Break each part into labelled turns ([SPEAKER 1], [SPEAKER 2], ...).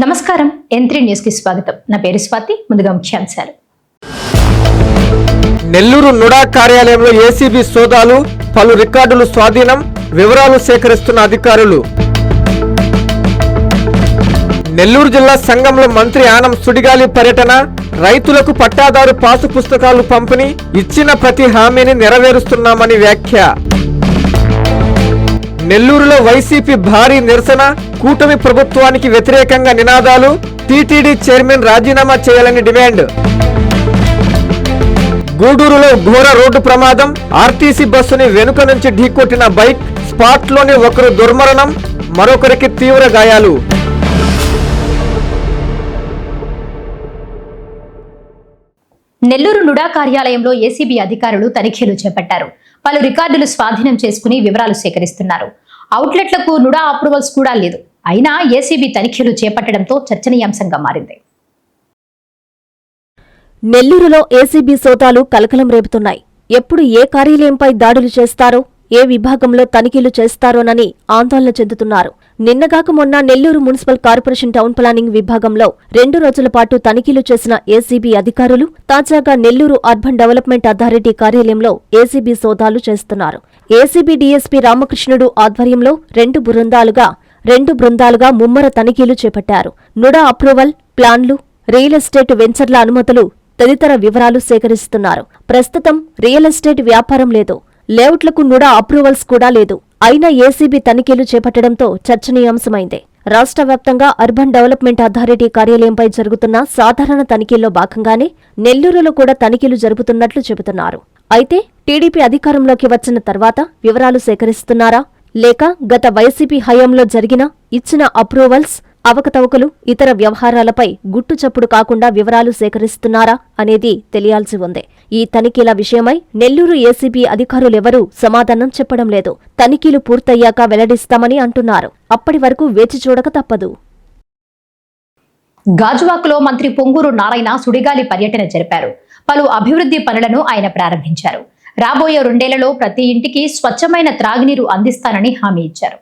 [SPEAKER 1] నమస్కారం N3 news కి స్వాగతం. నా పేరు స్వాతి. ముందుగా ముఖ్యాంశాలు.
[SPEAKER 2] నెల్లూరు నుడా కార్యాలయంలో ఏసీబీ సోదాలు, పలు రికార్డులు స్వాధీనం, వివరాలు సేకరిస్తున్న అధికారులు. నెల్లూరు జిల్లా సంఘంలో మంత్రి ఆనం సుడిగాలి పర్యటన, రైతులకు పట్టాదారు పాసు పుస్తకాలు పంపిణీ, ఇచ్చిన ప్రతి హామీని నెరవేరుస్తున్నామని వ్యాఖ్య. నెల్లూరులో వైసీపీ భారీ నిరసన, కూటమి ప్రభుత్వానికి వ్యతిరేకంగా నినాదాలు, టీటీడీ చైర్మన్ రాజీనామా చేయాలని డిమాండ్. గూడూరులో ఘోర రోడ్డు ప్రమాదం, ఆర్టీసీ బస్సుని వెనుక నుంచి ఢీకొట్టిన బైక్, స్పాట్లోని ఒకరు దుర్మరణం, మరొకరికి తీవ్ర గాయాలు.
[SPEAKER 1] నెల్లూరు నుడా కార్యాలయంలో ఏసీబీ అధికారులు తనిఖీలు చేపట్టారు. పలు రికార్డులు స్వాధీనం చేసుకుని వివరాలు సేకరిస్తున్నారు. అవుట్లెట్లకు నుడా అప్రూవల్స్ కూడా లేదు. అయినా ఏసీబీ తనిఖీలు చేపట్టడంతో చర్చనీయాంశంగా మారింది.
[SPEAKER 3] నెల్లూరులో ఏసీబీ సోదాలు కలకలం రేపుతున్నాయి. ఎప్పుడు ఏ కార్యాలయంపై దాడులు చేస్తారో, ఏ విభాగంలో తనిఖీలు చేస్తారోనని ఆందోళన చెందుతున్నారు. నిన్నగాక మొన్న Nellore municipal corporation town planning విభాగంలో 2 రోజుల పాటు తనిఖీలు చేసిన ఏసీబీ అధికారులు తాజాగా నెల్లూరు అర్బన్ డెవలప్మెంట్ అథారిటీ కార్యాలయంలో ఏసీబీ సోదాలు చేస్తున్నారు. ఏసీబీ డీఎస్పీ రామకృష్ణుడు ఆధ్వర్యంలో రెండు బృందాలుగా ముమ్మర తనిఖీలు చేపట్టారు. నుడా అప్రూవల్, ప్లాన్లు, రియల్ ఎస్టేట్ వెంచర్ల అనుమతులు తదితర వివరాలు సేకరిస్తున్నారు. ప్రస్తుతం రియల్ ఎస్టేట్ వ్యాపారం లేదు, లేఅవుట్లకు నుడా అప్రూవల్స్ కూడా లేదు. అయినా ఏసీబీ తనిఖీలు చేపట్టడంతో చర్చనీయాంశమైంది. రాష్ట్ర వ్యాప్తంగా అర్బన్ డెవలప్మెంట్ అథారిటీ కార్యాలయంపై జరుగుతున్న సాధారణ తనిఖీల్లో భాగంగానే నెల్లూరులో కూడా తనిఖీలు జరుపుతున్నట్లు చెబుతున్నారు. అయితే టీడీపీ అధికారంలోకి వచ్చిన తర్వాత వివరాలు సేకరిస్తున్నారా, లేక గత వైసీపీ హయాంలో జరిగిన, ఇచ్చిన అప్రూవల్స్, అవకతవకలు, ఇతర వ్యవహారాలపై గుట్టుచప్పుడు కాకుండా వివరాలు సేకరిస్తున్నారా అనేది తెలియాల్సి ఉంది. ఈ తనిఖీల విషయమై నెల్లూరు ఏసీబీ అధికారులెవరూ సమాధానం చెప్పడం లేదు. తనిఖీలు పూర్తయ్యాక వెల్లడిస్తామని అంటున్నారు. అప్పటి వరకు వేచి చూడక తప్పదు.
[SPEAKER 1] గాజువాకలో మంత్రి పొంగూరు నారాయణ సుడిగాలి పర్యటన జరిపారు. పలు అభివృద్ధి పనులను ఆయన ప్రారంభించారు. రాబోయే 2 ఏళ్లలో ప్రతి ఇంటికి స్వచ్ఛమైన త్రాగునీరు అందిస్తానని హామీ ఇచ్చారు.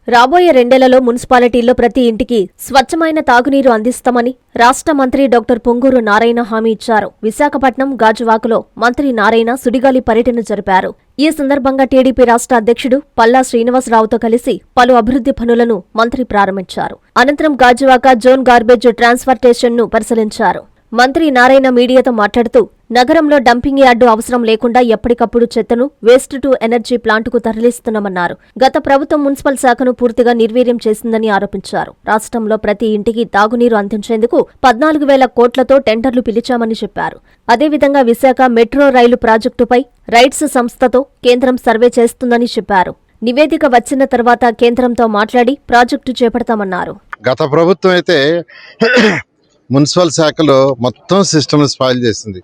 [SPEAKER 3] రాబోయే 2 ఏళ్లలో మున్సిపాలిటీల్లో ప్రతి ఇంటికి స్వచ్ఛమైన తాగునీరు అందిస్తామని రాష్ట్ర మంత్రి డాక్టర్ పొంగూరు నారాయణ హామీ ఇచ్చారు. విశాఖపట్నం గాజువాకలో మంత్రి నారాయణ సుడిగాలి పర్యటన జరిపారు. ఈ సందర్భంగా టీడీపీ రాష్ట్ర అధ్యక్షుడు పల్లా శ్రీనివాసరావుతో కలిసి పలు అభివృద్ధి పనులను మంత్రి ప్రారంభించారు. అనంతరం గాజువాక జోన్ గార్బేజ్ ట్రాన్స్ఫర్ స్టేషన్ను పరిశీలించారు. మంత్రి నారాయణ మీడియాతో మాట్లాడుతూ నగరంలో డంపింగ్ యార్డు అవసరం లేకుండా ఎప్పటికప్పుడు చెత్తను వేస్ట్ టు ఎనర్జీ ప్లాంటుకు తరలిస్తున్నామన్నారు. గత ప్రభుత్వం మున్సిపల్ శాఖను పూర్తిగా నిర్వీర్యం చేసిందని ఆరోపించారు. రాష్ట్రంలో ప్రతి ఇంటికి తాగునీరు అందించేందుకు 14,000 కోట్లతో టెండర్లు పిలిచామని చెప్పారు. అదేవిధంగా విశాఖ మెట్రో రైలు ప్రాజెక్టుపై రైట్స్ సంస్థతో కేంద్రం సర్వే చేస్తుందని చెప్పారు. నివేదిక వచ్చిన తర్వాత కేంద్రంతో మాట్లాడి ప్రాజెక్టు చేపడతామన్నారు.
[SPEAKER 4] గత ప్రభుత్వం అయితే మున్సిపల్ శాఖలో మొత్తం సిస్టమ్ని స్పాయిల్ చేసింది.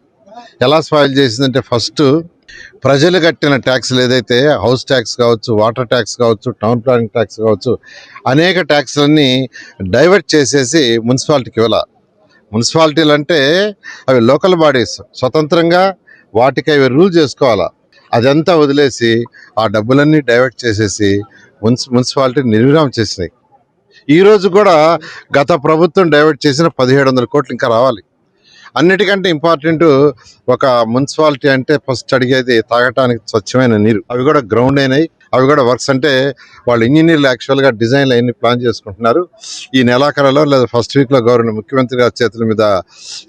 [SPEAKER 4] ఎలా స్పాయిల్ చేసిందంటే, ఫస్ట్ ప్రజలు కట్టిన ట్యాక్స్లు ఏదైతే హౌస్ ట్యాక్స్ కావచ్చు, వాటర్ ట్యాక్స్ కావచ్చు, టౌన్ ప్లానింగ్ ట్యాక్స్ కావచ్చు, అనేక ట్యాక్స్లన్నీ డైవర్ట్ చేసేసి మున్సిపాలిటీకి ఇవ్వాలి. మున్సిపాలిటీలు అంటే అవి లోకల్ బాడీస్, స్వతంత్రంగా వాటికి అవి రూల్ చేసుకోవాలా. అదంతా వదిలేసి ఆ డబ్బులన్నీ డైవర్ట్ చేసేసి మున్సిపాలిటీ నిర్విరామం చేసినాయి. ఈరోజు కూడా గత ప్రభుత్వం డైవర్ట్ చేసిన 1700 కోట్లు ఇంకా రావాలి. అన్నిటికంటే ఇంపార్టెంట్, ఒక మున్సిపాలిటీ అంటే ఫస్ట్ అడిగేది తాగటానికి స్వచ్ఛమైన నీరు. అవి కూడా గ్రౌండ్ అయినాయి. అవి కూడా వర్క్స్ అంటే వాళ్ళు ఇంజనీర్లు యాక్చువల్గా డిజైన్లు అవన్నీ ప్లాన్ చేసుకుంటున్నారు. ఈ నెలాఖరులో లేదా ఫస్ట్ వీక్లో గవర్నర్ ముఖ్యమంత్రి గారి చేతుల మీద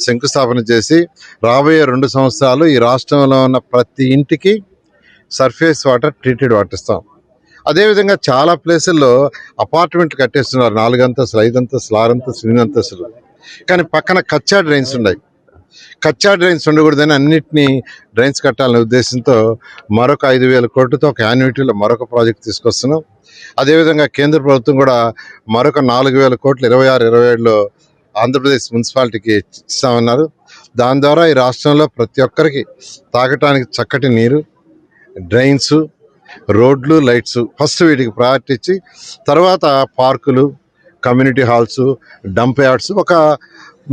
[SPEAKER 4] శంకుస్థాపన చేసి రాబోయే 2 సంవత్సరాలు ఈ రాష్ట్రంలో ఉన్న ప్రతి ఇంటికి సర్ఫేస్ వాటర్, ట్రీటెడ్ వాటర్ ఇస్తాం. అదేవిధంగా చాలా ప్లేసుల్లో అపార్ట్మెంట్లు కట్టేస్తున్నారు. 4 అంతస్తులు, 5 అంతస్తులు, 6 అంతస్తులు, 8 అంతస్తులు. కానీ పక్కన కచ్చా డ్రైన్స్ ఉన్నాయి. కచ్చా డ్రైన్స్ ఉండకూడదని అన్నింటినీ డ్రైన్స్ కట్టాలనే ఉద్దేశంతో మరొక 5,000 కోట్లతో ఒక యాన్యుటీలో మరొక ప్రాజెక్ట్ తీసుకొస్తున్నాం. అదేవిధంగా కేంద్ర ప్రభుత్వం కూడా మరొక 4,000 కోట్లు 26-27లో ఆంధ్రప్రదేశ్ మున్సిపాలిటీకి ఇస్తామన్నారు. దాని ద్వారా ఈ రాష్ట్రంలో ప్రతి ఒక్కరికి తాగటానికి చక్కటి నీరు, డ్రైన్స్, రోడ్లు, లైట్స్ ఫస్ట్ వీటికి ప్రయారిటీ ఇచ్చి, తర్వాత పార్కులు, కమ్యూనిటీ హాల్స్, డంప్ యార్డ్స్ ఒక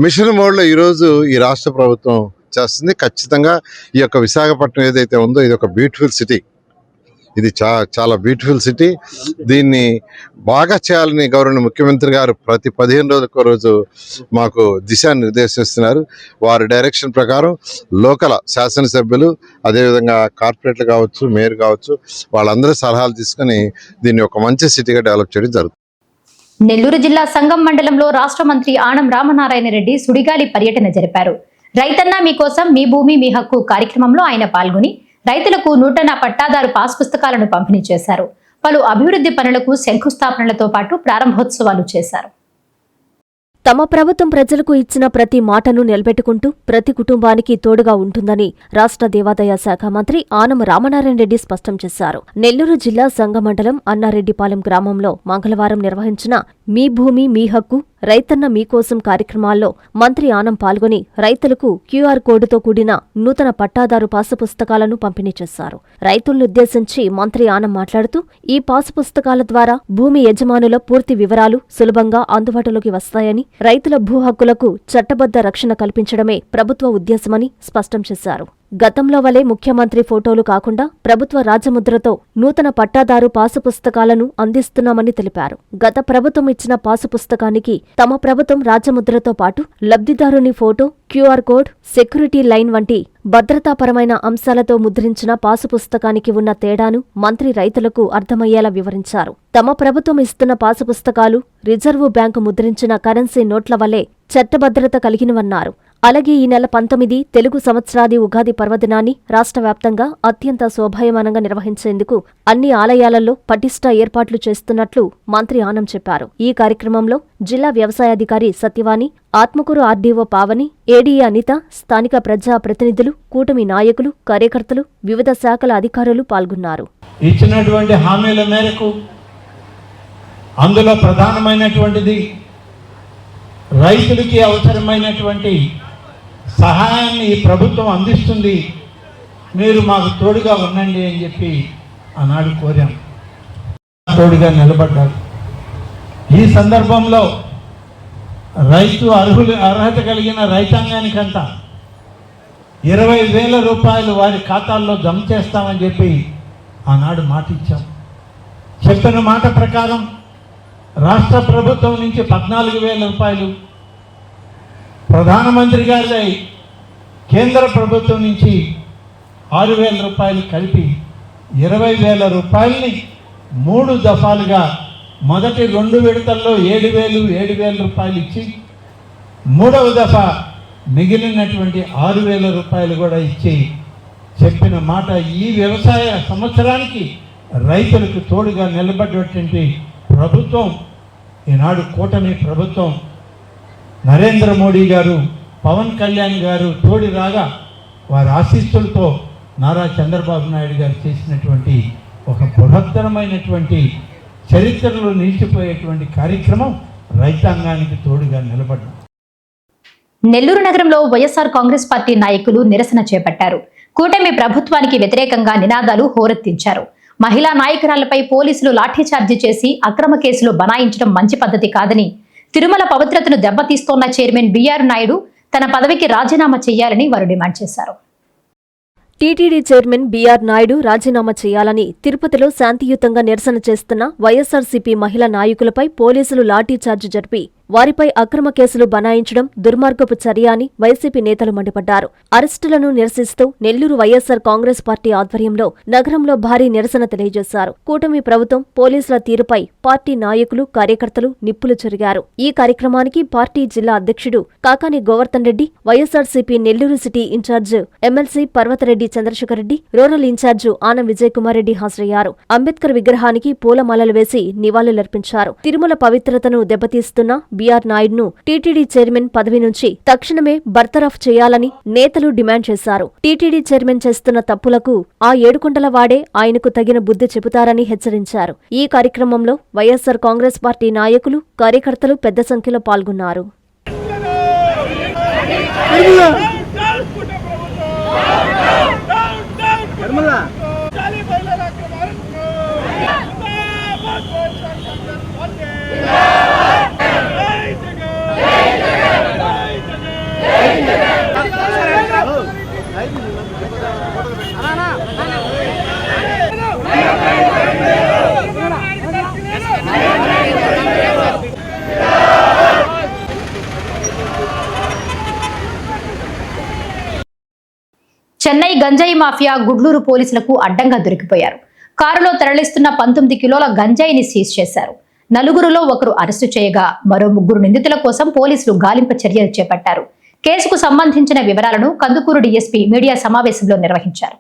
[SPEAKER 4] మిషన్ మోడ్లో ఈరోజు ఈ రాష్ట్ర ప్రభుత్వం చేస్తుంది. ఖచ్చితంగా ఈ యొక్క విశాఖపట్నం ఏదైతే ఉందో ఇది ఒక బ్యూటిఫుల్ సిటీ. ఇది చాలా బ్యూటిఫుల్ సిటీ. దీన్ని బాగా చేయాలని గౌరవ ముఖ్యమంత్రి గారు ప్రతి 15 రోజులకు రోజు మాకు దిశానిర్దేశిస్తున్నారు. వారి డైరెక్షన్ ప్రకారం లోకల్ శాసనసభ్యులు, అదేవిధంగా కార్పొరేట్లు కావచ్చు, మేయర్ కావచ్చు, వాళ్ళందరూ సలహాలు తీసుకుని దీన్ని ఒక మంచి సిటీగా డెవలప్ చేయడం జరుగుతుంది.
[SPEAKER 1] నెల్లూరు జిల్లా సంగం మండలంలో రాష్ట్ర మంత్రి ఆనం రామనారాయణ రెడ్డి సుడిగాలి పర్యటన జరిపారు. రైతన్న మీకోసం మీ భూమి మీ హక్కు కార్యక్రమంలో ఆయన పాల్గొని రైతులకు నూతన పట్టాదారు పాస్ పుస్తకాలను పంపిణీ చేశారు. పలు అభివృద్ధి పనులకు శంకుస్థాపనలతో పాటు ప్రారంభోత్సవాలు చేశారు.
[SPEAKER 3] తమ ప్రభుత్వం ప్రజలకు ఇచ్చిన ప్రతి మాటను నిలబెట్టుకుంటూ ప్రతి కుటుంబానికి తోడుగా ఉంటుందని రాష్ట్ర దేవాదాయ శాఖ మంత్రి ఆనం రామనారాయణ రెడ్డి స్పష్టం చేశారు. నెల్లూరు జిల్లా సంగ మండలం అన్నారెడ్డిపాలెం గ్రామంలో మంగళవారం నిర్వహించిన మీ భూమి మీ హక్కు రైతన్న మీకోసం కార్యక్రమాల్లో మంత్రి ఆనం పాల్గొని రైతులకు క్యూఆర్ కోడ్తో కూడిన నూతన పట్టాదారు పాసు పుస్తకాలను పంపిణీ చేశారు. రైతులనుద్దేశించి మంత్రి ఆనం మాట్లాడుతూ ఈ పాసు పుస్తకాల ద్వారా భూమి యజమానుల పూర్తి వివరాలు సులభంగా అందుబాటులోకి వస్తాయని, రైతుల భూ హక్కులకు చట్టబద్ధ రక్షణ కల్పించడమే ప్రభుత్వ ఉద్దేశమని స్పష్టం చేశారు. గతంలో వలె ముఖ్యమంత్రి ఫోటోలు కాకుండా ప్రభుత్వ రాజముద్రతో నూతన పట్టాదారు పాసు పుస్తకాలను అందిస్తున్నామని తెలిపారు. గత ప్రభుత్వం ఇచ్చిన పాసు పుస్తకానికి తమ ప్రభుత్వం రాజముద్రతో పాటు లబ్ధిదారుని photo, QR code, security line వంటి భద్రతాపరమైన అంశాలతో ముద్రించిన పాసు పుస్తకానికి ఉన్న తేడాను మంత్రి రైతులకు అర్థమయ్యేలా వివరించారు. తమ ప్రభుత్వం ఇస్తున్న పాసు పుస్తకాలు రిజర్వు బ్యాంకు ముద్రించిన కరెన్సీ నోట్ల వల్లే చట్టభద్రత కలిగినవన్నారు. అలాగే ఈ నెల 19 తెలుగు సంవత్సరాది ఉగాది పర్వదినాన్ని రాష్ట్ర వ్యాప్తంగా అత్యంత శోభాయమానంగా నిర్వహించేందుకు అన్ని ఆలయాలలో పటిష్ట ఏర్పాట్లు చేస్తున్నట్లు మంత్రి ఆనం చెప్పారు. ఈ కార్యక్రమంలో జిల్లా వ్యవసాయాధికారి సత్యవాణి, ఆత్మకూరు ఆర్డీఓ పావని, ఏడీఏ అనిత, స్థానిక ప్రజా ప్రతినిధులు, కూటమి నాయకులు, కార్యకర్తలు, వివిధ శాఖల అధికారులు పాల్గొన్నారు.
[SPEAKER 5] ఇచ్చినటువంటి హామీల మేరకు అందులో ప్రధానమైనటువంటిది రైతులకి అవసరమైనటువంటి సహాయాన్ని ఈ ప్రభుత్వం అందిస్తుంది, మీరు మాకు తోడుగా ఉండండి అని చెప్పి ఆనాడు కోరాం. తోడుగా నిలబడ్డారు. ఈ సందర్భంలో అర్హత కలిగిన రైతాంగానికంతా 20,000 రూపాయలు వారి ఖాతాల్లో జమ చేస్తామని చెప్పి ఆనాడు మాట ఇచ్చాం. చెప్పిన మాట ప్రకారం రాష్ట్ర ప్రభుత్వం నుంచి 14,000 రూపాయలు, ప్రధానమంత్రి గారి కేంద్ర ప్రభుత్వం నుంచి 6,000 రూపాయలు కలిపి 20,000 రూపాయలని 3 దఫాలుగా మొదటి 2 విడతల్లో 7,000 రూపాయలు ఇచ్చి, 3వ దఫా మిగిలినటువంటి 6,000 రూపాయలు కూడా ఇచ్చి చెప్పిన మాట ఈ వ్యవసాయ సంవత్సరానికి రైతులకు తోడుగా నిలబడేటువంటి ప్రభుత్వం ఈనాడు కూటమి ప్రభుత్వం. నరేంద్ర మోడీ గారు, పవన్ కళ్యాణ్ గారు తోడి రాగా వారి ఆశీస్సులతో నారా చంద్రబాబు నాయుడు గారు చేసినటువంటి ఒక బృహత్తరమైనటువంటి చరిత్రలో నిలిచిపోయేటువంటి కార్యక్రమం రైతాంగానికి తోడుగా నిలబడ్డాం.
[SPEAKER 1] నెల్లూరు నగరంలో వైఎస్ఆర్ కాంగ్రెస్ పార్టీ నాయకులు నిరసన చేపట్టారు. కూటమి ప్రభుత్వానికి వ్యతిరేకంగా నినాదాలు హోరెత్తించారు. మహిళా నాయకురాలపై పోలీసులు లాఠీచార్జి చేసి అక్రమ కేసులు బనాయించడం మంచి పద్ధతి కాదని, తిరుమల పవిత్రతను దెబ్బతీస్తోన్న చైర్మన్ బిఆర్ నాయుడు తన పదవికి రాజీనామా చేయాలని వారు డిమాండ్ చేశారు.
[SPEAKER 3] టీటీడీ చైర్మన్ బీఆర్ నాయుడు రాజీనామా చేయాలని తిరుపతిలో శాంతియుతంగా నిరసన చేస్తున్న వైఎస్సార్సీపీ మహిళా నాయకులపై పోలీసులు లాఠీచార్జి జరిపి వారిపై అక్రమ కేసులు బనాయించడం దుర్మార్గపు చర్య అని వైసీపీ నేతలు మండిపడ్డారు. అరెస్టులను నిరసిస్తూ నెల్లూరు వైఎస్సార్ కాంగ్రెస్ పార్టీ ఆధ్వర్యంలో నగరంలో భారీ నిరసన తెలియజేశారు. కూటమి ప్రభుత్వం పోలీసుల తీరుపై పార్టీ నాయకులు, కార్యకర్తలు నిప్పులు చెరిగారు. ఈ కార్యక్రమానికి పార్టీ జిల్లా అధ్యక్షుడు Kakani Govardhan Reddy, YSRCP Nellore city incharge MLC Parvathareddy Chandrasekhar Reddy, rural incharge Anam Vijay Kumar Reddy హాజరయ్యారు. అంబేద్కర్ విగ్రహానికి పూలమాలలు వేసి నివాళులర్పించారు. తిరుమల పవిత్రతను దెబ్బతీస్తున్న బీఆర్ నాయుడును టీటీడీ చైర్మన్ పదవి నుంచి తక్షణమే బర్తరఫ్ చేయాలని నేతలు డిమాండ్ చేశారు. టీటీడీ చైర్మన్ చేస్తున్న తప్పులకు ఆ ఏడుకొండల వాడే ఆయనకు తగిన బుద్ధి చెబుతారని హెచ్చరించారు. ఈ కార్యక్రమంలో వైఎస్సార్ కాంగ్రెస్ పార్టీ నాయకులు, కార్యకర్తలు పెద్ద సంఖ్యలో పాల్గొన్నారు.
[SPEAKER 1] గంజాయి మాఫియా గుడ్లూరు పోలీసులకు అడ్డంగా దొరికిపోయారు. కారులో తరలిస్తున్న 19 కిలోల గంజాయిని సీజ్ చేశారు. నలుగురులో ఒకరు అరెస్టు చేయగా మరో 3 నిందితుల కోసం పోలీసులు గాలింపు చర్యలు చేపట్టారు. కేసుకు సంబంధించిన వివరాలను కందుకూరు డీఎస్పీ మీడియా సమావేశంలో నిర్వహించారు.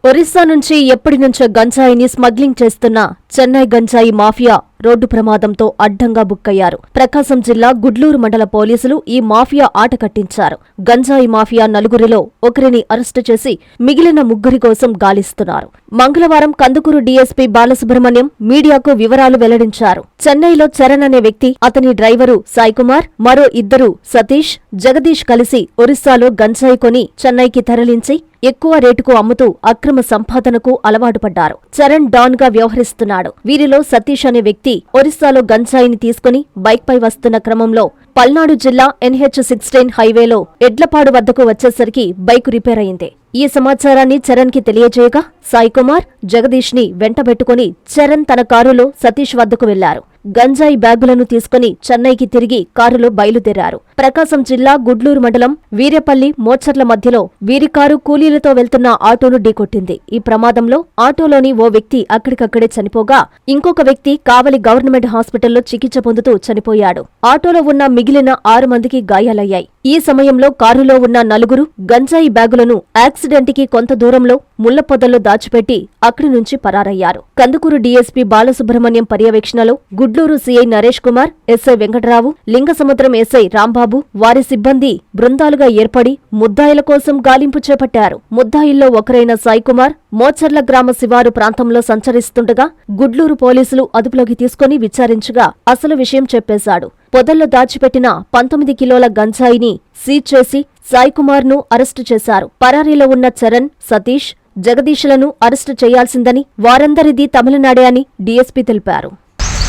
[SPEAKER 3] ఒరిస్సా నుంచి ఎప్పటి నుంచో గంజాయిని స్మగ్లింగ్ చేస్తున్న చెన్నై గంజాయి మాఫియా రోడ్డు ప్రమాదంతో అడ్డంగా బుక్కయ్యారు. ప్రకాశం జిల్లా గుడ్లూరు మండల పోలీసులు ఈ మాఫియా ఆట కట్టించారు. గంజాయి మాఫియా నలుగురిలో ఒకరిని అరెస్టు చేసి మిగిలిన 3 కోసం గాలిస్తున్నారు. మంగళవారం కందుకూరు డీఎస్పీ బాలసుబ్రహ్మణ్యం మీడియాకు వివరాలు వెల్లడించారు. చెన్నైలో చరణ్ అనే వ్యక్తి, అతని డ్రైవరు సాయికుమార్, మరో 2 సతీష్, జగదీష్ కలిసి ఒరిస్సాలో గంజాయి కొని చెన్నైకి తరలించి ఎక్కువ రేటుకు అమ్ముతూ అక్రమ సంపాదనకు అలవాటు పడ్డారు. చరణ్ డాన్ గా వ్యవహరిస్తున్నాడు. వీరిలో సతీష్ అనే వ్యక్తి ఒరిస్సాలో గంజాయిని తీసుకుని బైక్పై వస్తున్న క్రమంలో పల్నాడు జిల్లా NH-16 హైవేలో ఎడ్లపాడు వద్దకు వచ్చేసరికి బైకు రిపేర్ అయింది. ఈ సమాచారాన్ని చరణ్ కి తెలియజేయగా సాయికుమార్, జగదీష్ ని వెంటబెట్టుకుని చరణ్ తన కారులో సతీష్ వద్దకు వెళ్లారు. గంజాయి బ్యాగులను తీసుకుని చెన్నైకి తిరిగి కారులో బయలుదేరారు. ప్రకాశం జిల్లా గుడ్లూరు మండలం వీరేపల్లి మోచర్ల మధ్యలో వీరి కారు కూలీలతో వెళ్తున్న ఆటోను ఢీకొట్టింది. ఈ ప్రమాదంలో ఆటోలోని ఓ వ్యక్తి అక్కడికక్కడే చనిపోగా ఇంకొక వ్యక్తి కావలి గవర్నమెంట్ హాస్పిటల్లో చికిత్స పొందుతూ చనిపోయాడు. ఆటోలో ఉన్న మిగిలిన 6 మందికి గాయాలయ్యాయి. ఈ సమయంలో కారులో ఉన్న 4 గంజాయి బ్యాగులను యాక్సిడెంట్ కి కొంత దూరంలో ముళ్ల పొదల్లో దాచిపెట్టి అక్కడి నుంచి పరారయ్యారు. కందుకూరు డీఎస్పీ బాలసుబ్రహ్మణ్యం పర్యవేక్షణలో Gudlur CI Naresh Kumar, SI Venkatarao, Lingasamudram SI Rambabu, వారి సిబ్బంది బృందాలుగా ఏర్పడి ముద్దాయిల కోసం గాలింపు చేపట్టారు. ముద్దాయిల్లో ఒకరైన సాయికుమార్ మోచర్ల గ్రామ శివారు ప్రాంతంలో సంచరిస్తుండగా గుడ్లూరు పోలీసులు అదుపులోకి తీసుకుని విచారించగా అసలు విషయం చెప్పేశాడు. పొదల్లో దాచిపెట్టిన 19 కిలోల గంజాయిని సీజ్ చేసి సాయికుమార్ను అరెస్టు చేశారు. పరారీలో ఉన్న చరణ్, సతీష్, జగదీష్లను అరెస్టు చేయాల్సిందని, వారందరిది తమిళనాడే అని డీఎస్పీ తెలిపారు.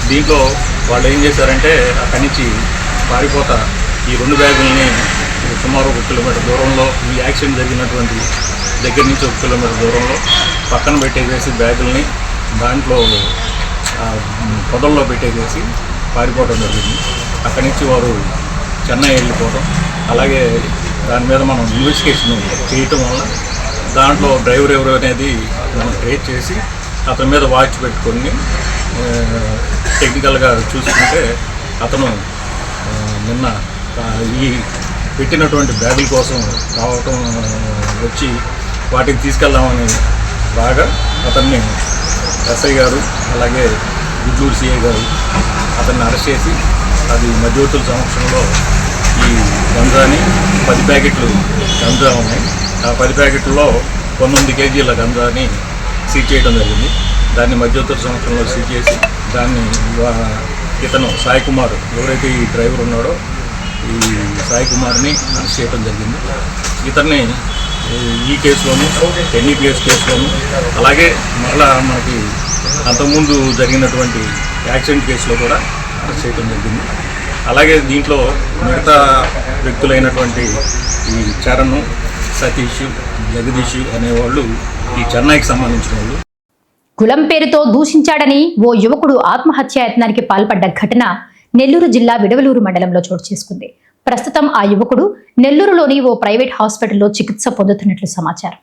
[SPEAKER 6] దీంట్లో వాళ్ళు ఏం చేశారంటే అక్కడి నుంచి పారిపోతా ఈ 2 బ్యాగుల్ని సుమారు 1 కిలోమీటర్ దూరంలో, ఈ యాక్సిడెంట్ జరిగినటువంటి దగ్గర నుంచి 1 కిలోమీటర్ దూరంలో పక్కన పెట్టేసేసి బ్యాగుల్ని దాంట్లో పొదల్లో పెట్టేసేసి పారిపోవడం జరిగింది. అక్కడి నుంచి వారు చెన్నై వెళ్ళిపోవడం, అలాగే దాని మీద మనం ఇన్వెస్టిగేషన్ చేయటం వల్ల దాంట్లో డ్రైవర్ ఎవరు అనేది మనం ట్రేస్ చేసి అతని మీద వాచ్ పెట్టుకొని టెక్నికల్గా చూసుకుంటే అతను నిన్న ఈ పెట్టినటువంటి బ్యాగుల కోసం రావటం వచ్చి వాటిని తీసుకెళ్దామని రాగా అతన్ని ఎస్ఐ గారు అలాగే గుడ్లూరు సిఐ గారు అతన్ని అరెస్ట్ చేసి అది మధ్యవర్తుల సమక్షంలో ఈ గంజాని 10 ప్యాకెట్లు గంజా ఉన్నాయి. ఆ 10 ప్యాకెట్లలో 19 కేజీల గంజాని సీజ్ చేయడం జరిగింది. దాన్ని మధ్యవర్తుల సమక్షంలో సీజ్ చేసి దాన్ని ఇతను సాయికుమార్ ఎవరైతే ఈ డ్రైవర్ ఉన్నాడో ఈ సాయికుమార్ని అరెస్ట్ చేయడం జరిగింది. ఇతన్ని ఈ కేసులోను, NEPS కేసులోను, అలాగే మరలా మనకి అంతకుముందు జరిగినటువంటి యాక్సిడెంట్ కేసులో కూడా అరెస్ట్ చేయడం జరిగింది. అలాగే దీంట్లో మిగతా వ్యక్తులైనటువంటి ఈ చరణ్, సతీష్, జగదీష్ అనేవాళ్ళు ఈ చెన్నైకి సంబంధించిన వాళ్ళు.
[SPEAKER 1] కులం పేరుతో దూషించాడని ఓ యువకుడు ఆత్మహత్యాయత్నానికి పాల్పడ్డ ఘటన నెల్లూరు జిల్లా విడవలూరు మండలంలో చోటు చేసుకుంది. ప్రస్తుతం ఆ యువకుడు నెల్లూరులోని ఓ ప్రైవేట్ హాస్పిటల్లో చికిత్స పొందుతున్నట్లు సమాచారం.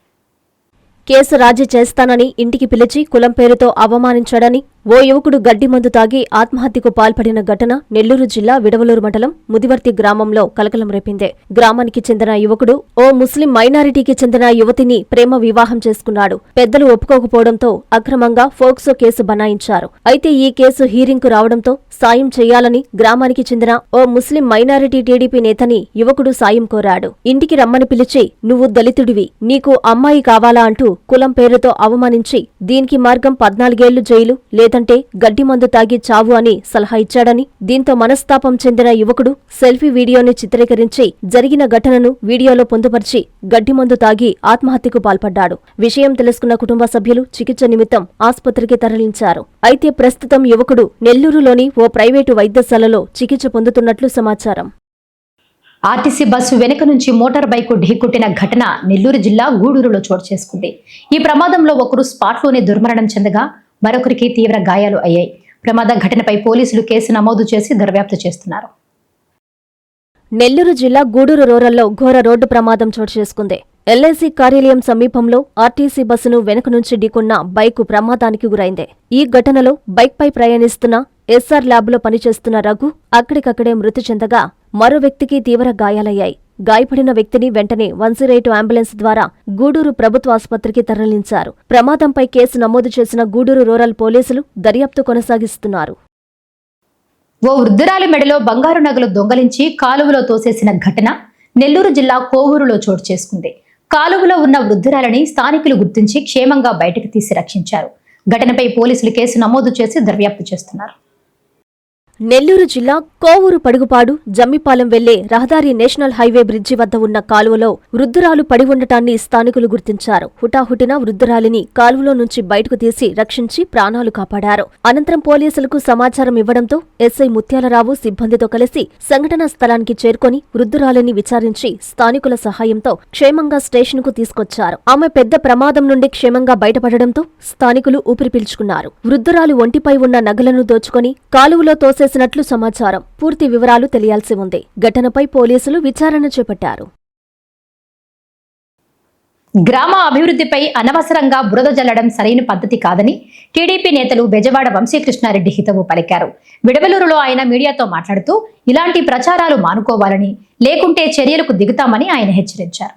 [SPEAKER 3] కేసు రాజీ చేస్తానని ఇంటికి పిలిచి కులం పేరుతో అవమానించాడని ఓ యువకుడు గడ్డి మందు తాగి ఆత్మహత్యకు పాల్పడిన ఘటన నెల్లూరు జిల్లా విడవలూరు మండలం ముదివర్తి గ్రామంలో కలకలం రేపింది. గ్రామానికి చెందిన యువకుడు ఓ ముస్లిం మైనారిటీకి చెందిన యువతిని ప్రేమ వివాహం చేసుకున్నాడు. పెద్దలు ఒప్పుకోకపోవడంతో అక్రమంగా ఫోక్సో కేసు బనాయించారు. అయితే ఈ కేసు హీరింగ్కు రావడంతో సాయం చేయాలని గ్రామానికి చెందిన ఓ ముస్లిం మైనారిటీ టీడీపీ నేతని యువకుడు సాయం కోరాడు. ఇంటికి రమ్మని పిలిచి నువ్వు దళితుడివి, నీకు అమ్మాయి కావాలా అంటూ కులం పేరుతో అవమానించి దీనికి మార్గం 14 ఏళ్లు జైలు లేదంటే గడ్డి మందు తాగి చావు అని సలహా ఇచ్చాడని, దీంతో మనస్తాపం చెందిన యువకుడు సెల్ఫీ వీడియోని చిత్రీకరించి జరిగిన ఘటనను వీడియోలో పొందుపరిచి గడ్డి మందు తాగి ఆత్మహత్యకు పాల్పడ్డాడు. విషయం తెలుసుకున్న కుటుంబ సభ్యులు చికిత్స నిమిత్తం ఆసుపత్రికి తరలించారు. అయితే ప్రస్తుతం యువకుడు నెల్లూరులోని ఓ ప్రైవేటు వైద్యశాలలో చికిత్స పొందుతున్నట్లు సమాచారం.
[SPEAKER 1] ఆర్టీసీ బస్సు వెనుక నుంచి మోటార్ బైకు ఢీకొట్టిన ఘటన నెల్లూరు జిల్లా గూడూరులో చోటు చేసుకుంది. ఈ ప్రమాదంలో ఒకరు స్పాట్లోనే దుర్మరణం చెందగా మరొకరికి తీవ్ర గాయాలు అయ్యాయి. ప్రమాద ఘటనపై పోలీసులు కేసు నమోదు చేసి దర్యాప్తు చేస్తున్నారు.
[SPEAKER 3] నెల్లూరు జిల్లా గూడూరు రూరల్లో ఘోర రోడ్డు ప్రమాదం చోటు చేసుకుంది. ఎల్ఐసి కార్యాలయం సమీపంలో ఆర్టీసీ బస్సును వెనుక నుంచి ఢీకొన్న బైకు ప్రమాదానికి గురైంది. ఈ ఘటనలో బైక్పై ప్రయాణిస్తున్న ఎస్ఆర్ ల్యాబ్లో పనిచేస్తున్న రఘు అక్కడికక్కడే మృతి చెందగా మరో వ్యక్తికి తీవ్ర గాయాలయ్యాయి. గాయపడిన వ్యక్తిని వెంటనే 108 అంబులెన్స్ ద్వారా గూడూరు ప్రభుత్వ ఆసుపత్రికి తరలించారు. ప్రమాదంపై కేసు నమోదు చేసిన గూడూరు రూరల్ పోలీసులు దర్యాప్తు కొనసాగిస్తున్నారు.
[SPEAKER 1] ఓ వృద్ధురాలి మెడలో బంగారు నగలు దొంగలించి కాలువలో తోసేసిన ఘటన నెల్లూరు జిల్లా కోవూరులో చోటు చేసుకుంది. కాలువలో ఉన్న వృద్ధురాలిని స్థానికులు గుర్తించి క్షేమంగా బయటకు తీసి రక్షించారు. ఘటనపై పోలీసులు కేసు నమోదు చేసి దర్యాప్తు చేస్తున్నారు.
[SPEAKER 3] నెల్లూరు జిల్లా కోవూరు పడుగుపాడు జమ్మిపాలెం వెళ్లే రహదారి నేషనల్ హైవే బ్రిడ్జి వద్ద ఉన్న కాలువలో వృద్ధురాలు పడి ఉండటాన్ని స్థానికులు గుర్తించారు. హుటాహుటిన వృద్ధురాలిని కాలువలో నుంచి బయటకు తీసి రక్షించి ప్రాణాలు కాపాడారు. అనంతరం పోలీసులకు సమాచారం ఇవ్వడంతో ఎస్ఐ ముత్యాలరావు సిబ్బందితో కలిసి సంఘటనా స్థలానికి చేరుకొని వృద్ధురాలిని విచారించి స్థానికుల సహాయంతో క్షేమంగా స్టేషన్కు తీసుకొచ్చారు. ఆమె పెద్ద ప్రమాదం నుండి క్షేమంగా బయటపడడంతో స్థానికులు ఊపిరి పీల్చుకున్నారు. వృద్ధురాలు ఒంటిపై ఉన్న నగలను దోచుకొని కాలువలో తోసేసినట్లు సమాచారం. పూర్తి వివరాలు తెలియాల్సి ఉంది. ఘటనపై పోలీసులు విచారణ చేపట్టారు.
[SPEAKER 1] గ్రామ అభివృద్ధిపై అనవసరంగా బురద జల్లడం సరైన పద్ధతి కాదని టీడీపీ నేతలు బెజవాడ వంశీకృష్ణారెడ్డి హితవు పలికారు. విడవలూరులో ఆయన మీడియాతో మాట్లాడుతూ ఇలాంటి ప్రచారాలు మానుకోవాలని, లేకుంటే చర్యలకు దిగుతామని ఆయన హెచ్చరించారు.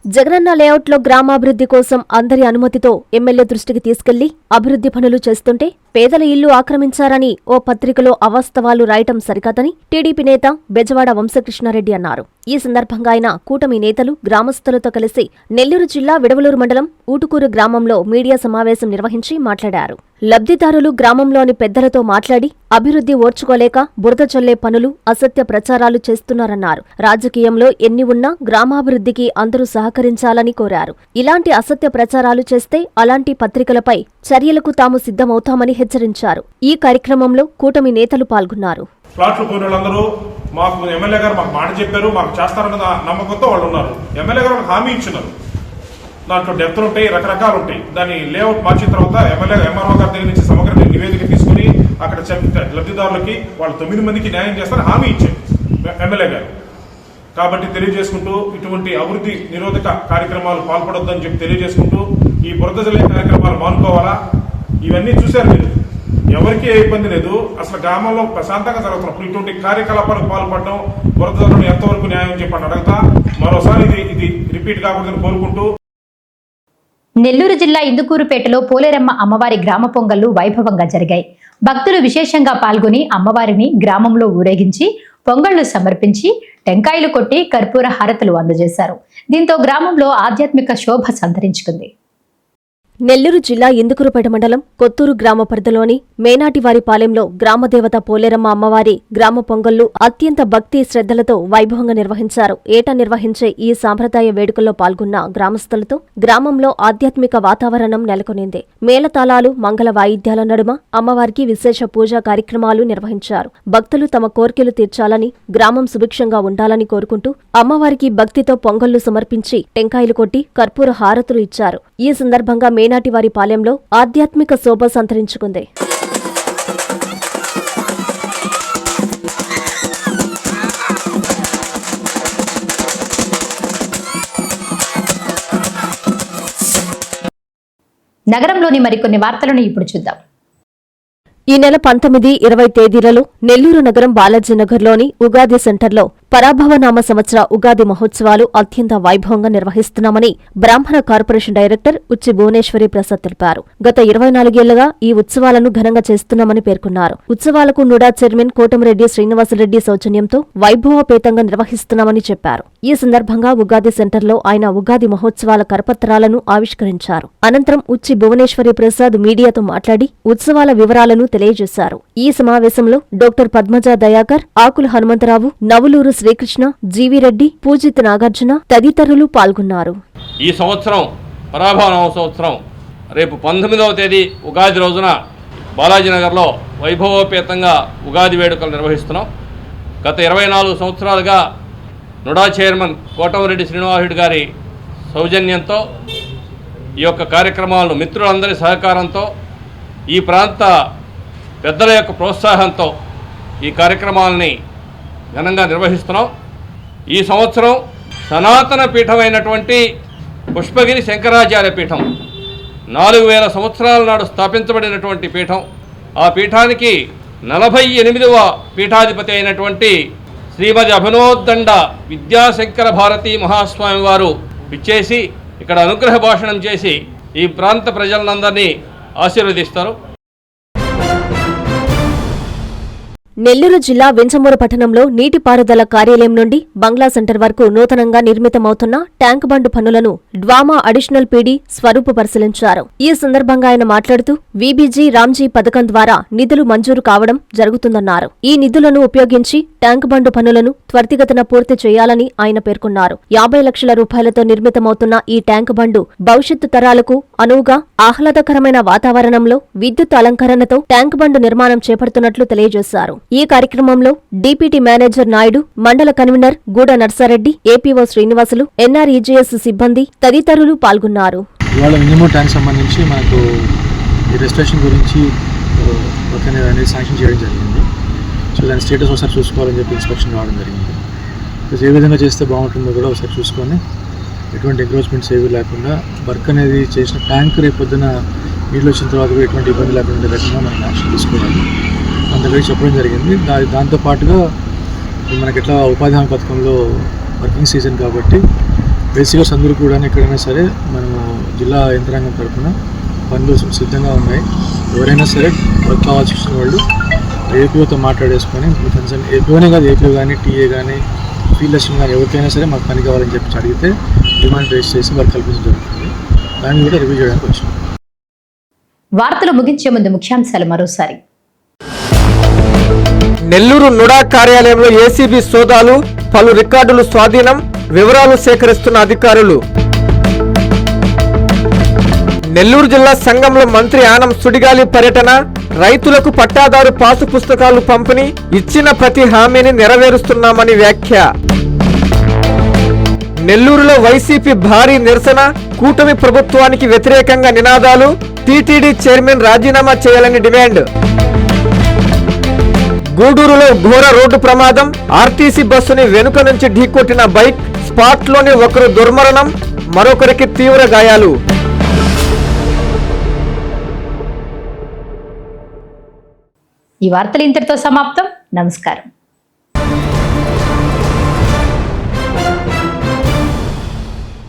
[SPEAKER 3] జగనన్న లేఅవుట్లో గ్రామాభివృద్ధి కోసం అందరి అనుమతితో ఎమ్మెల్యే దృష్టికి తీసుకెళ్లి అభివృద్ధి పనులు చేస్తుంటే పేదల ఇల్లు ఆక్రమించారని ఓ పత్రికలో అవాస్తవాలు రాయటం సరికాదని టీడీపీ నేత బెజవాడ వంశకృష్ణారెడ్డి అన్నారు. ఈ సందర్భంగా ఆయన కూటమి నేతలు గ్రామస్తులతో కలిసి నెల్లూరు జిల్లా విడవలూరు మండలం ఊటుకూరు గ్రామంలో మీడియా సమావేశం నిర్వహించి మాట్లాడారు. లబ్ధిదారులు గ్రామంలోని పెద్దలతో మాట్లాడి అభివృద్ధి ఓర్చుకోలేక బురద చల్లే పనులు, అసత్య ప్రచారాలు చేస్తున్నారన్నారు. రాజకీయంలో ఎన్ని ఉన్నా గ్రామాభివృద్ధికి అందరూ సహకరించాలని కోరారు. ఇలాంటి అసత్య ప్రచారాలు చేస్తే అలాంటి పత్రికలపై చర్యలకు తాము సిద్ధమవుతామని హెచ్చరించారు. ఈ కార్యక్రమంలో కూటమి నేతలు పాల్గొన్నారు.
[SPEAKER 7] ప్లాట్లు పోయిన వాళ్ళందరూ మాకు ఎమ్మెల్యే గారు మాకు మాట చెప్పారు, మాకు చేస్తారన్న నమ్మకంతో వాళ్ళు ఉన్నారు. ఎమ్మెల్యే గారు హామీ ఇచ్చినారు. దాంట్లో డెప్త్లు ఉంటాయి, రకరకాలు ఉంటాయి. దాన్ని లేఅవుట్ మార్చిన తర్వాత ఎంఆర్ఓ గారి దగ్గర నుంచి సమగ్ర నివేదిక తీసుకుని అక్కడ లబ్ధిదారులకి వాళ్ళు 9 మందికి న్యాయం చేస్తారని హామీ ఇచ్చారు ఎమ్మెల్యే గారు. కాబట్టి తెలియజేసుకుంటూ ఇటువంటి అభివృద్ధి నిరోధక కార్యక్రమాలు పాల్పడొద్దని చెప్పి తెలియజేసుకుంటూ ఈ బురద జల్లే కార్యక్రమాలు మానుకోవాలా. ఇవన్నీ చూశారు మీరు, ఎవరికి ఏ ఇబ్బంది లేదు. అసలు గ్రామంలో ప్రశాంతంగా జరుగుతున్నప్పుడు ఇటువంటి కార్యకలాపాలకు పాల్పడడం బురద జల్లడం ఎంతవరకు న్యాయం చెప్పని అడగతా మరోసారి ఇది రిపీట్ కాకూడదని కోరుకుంటూ.
[SPEAKER 1] నెల్లూరు జిల్లా ఇందుకూరుపేటలో పోలేరమ్మ అమ్మవారి గ్రామ పొంగళ్లు వైభవంగా జరిగాయి. భక్తులు విశేషంగా పాల్గొని అమ్మవారిని గ్రామంలో ఊరేగించి పొంగళ్లు సమర్పించి టెంకాయలు కొట్టి కర్పూర హారతులు అందజేశారు. దీంతో గ్రామంలో ఆధ్యాత్మిక శోభ సంతరించుకుంది.
[SPEAKER 3] నెల్లూరు జిల్లా ఇందుకూరుపేట మండలం కొత్తూరు గ్రామ పరిధిలోని మేనాటివారిపాలెంలో గ్రామదేవత పోలేరమ్మ అమ్మవారి గ్రామ పొంగళ్లు అత్యంత భక్తి శ్రద్ధలతో వైభవంగా నిర్వహించారు. ఏటా నిర్వహించే ఈ సాంప్రదాయ వేడుకల్లో పాల్గొన్న గ్రామస్తులతో గ్రామంలో ఆధ్యాత్మిక వాతావరణం నెలకొనింది. మేళతాళాలు, మంగళ వాయిద్యాల నడుమ అమ్మవారికి విశేష పూజా కార్యక్రమాలు నిర్వహించారు. భక్తులు తమ కోర్కెలు తీర్చాలని, గ్రామం సుభిక్షంగా ఉండాలని కోరుకుంటూ అమ్మవారికి భక్తితో పొంగళ్లు సమర్పించి టెంకాయలు కొట్టి కర్పూర హారతులు ఇచ్చారు. ఈ సందర్భంగా మేనాటివారిపాలెంలో ఆధ్యాత్మిక శోభ సంతరించుకుంది.
[SPEAKER 1] నగరంలోని మరికొన్ని వార్తలను ఇప్పుడు చూద్దాం.
[SPEAKER 3] ఈ నెల 19, 20 తేదీలలో నెల్లూరు నగరం బాలాజీనగర్లోని ఉగాది సెంటర్లో పరాభవనామ సంవత్సర ఉగాది మహోత్సవాలు అత్యంత వైభవంగా నిర్వహిస్తున్నామని బ్రాహ్మణ కార్పొరేషన్ డైరెక్టర్ ఉచ్చి భువనేశ్వరి ప్రసాద్ తెలిపారు. గత 24 ఏళ్లుగా ఈ ఉత్సవాలను ఘనంగా చేస్తున్నామని పేర్కొన్నారు. ఉత్సవాలకు నుడా చైర్మన్ కోటమిరెడ్డి శ్రీనివాసరెడ్డి సౌజన్యంతో వైభవపేతంగా నిర్వహిస్తున్నామని చెప్పారు. ఈ సందర్భంగా ఉగాది సెంటర్లో ఆయన ఉగాది మహోత్సవాల కరపత్రాలను ఆవిష్కరించారు. అనంతరం ఉచ్చి భువనేశ్వరి ప్రసాద్ మీడియాతో మాట్లాడి ఉత్సవాల వివరాలను తెలియజేశారు. ఈ సమావేశంలో డాక్టర్ పద్మజ దయాకర్, ఆకుల హనుమంతరావు, నవులూరు శ్రీకృష్ణ, జీవిరెడ్డి, పూజిత నాగార్జున తదితరులు పాల్గొన్నారు.
[SPEAKER 8] ఈ సంవత్సరం పరాభవనామ సంవత్సరం రేపు 19వ తేదీ ఉగాది రోజున బాలాజీనగర్లో వైభవోపేతంగా ఉగాది వేడుకలు నిర్వహిస్తున్నాం. గత 24 సంవత్సరాలుగా నుడా చైర్మన్ కోటమిరెడ్డి శ్రీనివాసరెడ్డి గారి సౌజన్యంతో ఈ యొక్క కార్యక్రమాలను మిత్రులందరి సహకారంతో ఈ ప్రాంత పెద్దల యొక్క ప్రోత్సాహంతో ఈ కార్యక్రమాలని ఘనంగా నిర్వహిస్తున్నాం. ఈ సంవత్సరం సనాతన పీఠమైనటువంటి పుష్పగిరి శంకరాచార్య పీఠం 4000 సంవత్సరాల నాడు స్థాపించబడినటువంటి పీఠం. ఆ పీఠానికి 48వ పీఠాధిపతి అయినటువంటి శ్రీమతి అభినోద్దండ విద్యాశంకర భారతీ మహాస్వామి వారు విచ్చేసి ఇక్కడ అనుగ్రహ భాషణం చేసి ఈ ప్రాంత ప్రజలందరినీ ఆశీర్వదిస్తారు.
[SPEAKER 3] నెల్లూరు జిల్లా వెంచమూరు పట్టణంలో నీటిపారుదల కార్యాలయం నుండి బంగ్లా సెంటర్ వరకు నూతనంగా నిర్మితమవుతున్న ట్యాంక్ బండ్ పనులను డ్వామా అడిషనల్ పీడీ స్వరూప్ పరిశీలించారు. ఈ సందర్భంగా ఆయన మాట్లాడుతూ వీబీజీ రామ్జీ పథకం ద్వారా నిధులు మంజూరు కావడం జరుగుతుందన్నారు. ఈ నిధులను ఉపయోగించి ట్యాంక్ బండ్ పనులను త్వరితగతిన పూర్తి చేయాలని ఆయన పేర్కొన్నారు. 50 లక్షల రూపాయలతో నిర్మితమవుతున్న ఈ ట్యాంక్ బండు భవిష్యత్తు తరాలకు అనువుగా ఆహ్లాదకరమైన వాతావరణంలో విద్యుత్ అలంకరణతో ట్యాంక్ బండు నిర్మాణం చేపడుతున్నట్లు తెలియజేశారు. ఈ కార్యక్రమంలో డిపిటి మేనేజర్ నాయుడు, మండల కన్వీనర్ గూడ నర్సారెడ్డి, ఏపీఓ శ్రీనివాసులు, ఎన్ఆర్ఈజీఎస్ సిబ్బంది తదితరులు పాల్గొన్నారు.
[SPEAKER 9] ఇవాళ మినిమం ట్యాంక్ సంబంధించి మనకు ఈ రెస్ట్రేషన్ గురించి వర్క్ అనేది శాంక్షన్ చేయడం జరిగింది. సో దాని స్టేటస్ ఒకసారి చూసుకోవాలని చెప్పి ఇన్స్పెక్షన్ రావడం జరిగింది. ఏ విధంగా చేస్తే బాగుంటుందో కూడా ఒకసారి చూసుకొని ఎటువంటి ఎంక్రోచ్మెంట్స్ ఏవి లేకుండా వర్క్ అనేది చేసిన ట్యాంక్ రేపు పొద్దున నీళ్ళు వచ్చిన తర్వాత కూడా ఎటువంటి ఇబ్బంది లేకుండా రకంగా మనం యాక్షన్ తీసుకోవాలి అందుకని చెప్పడం జరిగింది. దాంతోపాటుగా మనకి ఎట్లా ఉపాధి హామీ పథకంలో వర్కింగ్ సీజన్ కాబట్టి బేసిక్గా అందరూ కూడా ఎక్కడైనా సరే మనము జిల్లా యంత్రాంగం తరఫున పనులు సిద్ధంగా ఉన్నాయి. ఎవరైనా సరే వర్క్ కావాల్సి వచ్చిన వాళ్ళు ఏపీఓతో మాట్లాడేసుకొని కన్సర్న్ ఏపీఓనే కాదు, ఏపీఓ కానీ టీఏ కానీ ఫీల్డ్ అసిస్టెంట్ కానీ ఎవరికైనా సరే మాకు పని కావాలని చెప్పి అడిగితే డిమాండ్ రేస్ చేసి వర్క్ కల్పించడం జరుగుతుంది. దాన్ని కూడా రివ్యూ చేయడానికి వచ్చినాం.
[SPEAKER 1] వార్తలు ముగించే ముందు ముఖ్యాంశాలు మరోసారి.
[SPEAKER 2] నెల్లూరు నుడా కార్యాలయంలో ఏసీబీ సోదాలు, పలు రికార్డులు స్వాధీనం, వివరాలు సేకరిస్తున్న అధికారులు. నెల్లూరు జిల్లా సంఘంలో మంత్రి ఆనం సుడిగాలి పర్యటన, రైతులకు పట్టాదారు పాసు పుస్తకాలు పంపిణీ, ఇచ్చిన ప్రతి హామీని నెరవేరుస్తున్నామని వ్యాఖ్య. నెల్లూరులో వైసీపీ భారీ నిరసన, కూటమి ప్రభుత్వానికి వ్యతిరేకంగా నినాదాలు, టీటీడీ చైర్మన్ రాజీనామా చేయాలని డిమాండ్. గూడూరులో ఘోర రోడ్డు ప్రమాదం, ఆర్టీసీ బస్సుని వెనుక నుంచి ఢీకొట్టిన బైక్, స్పాట్లోని ఒకరు దుర్మరణం, మరొకరికి తీవ్ర గాయాలు.
[SPEAKER 1] ఈ వార్తలు ఇంతటితో సమాప్తం. నమస్కారం.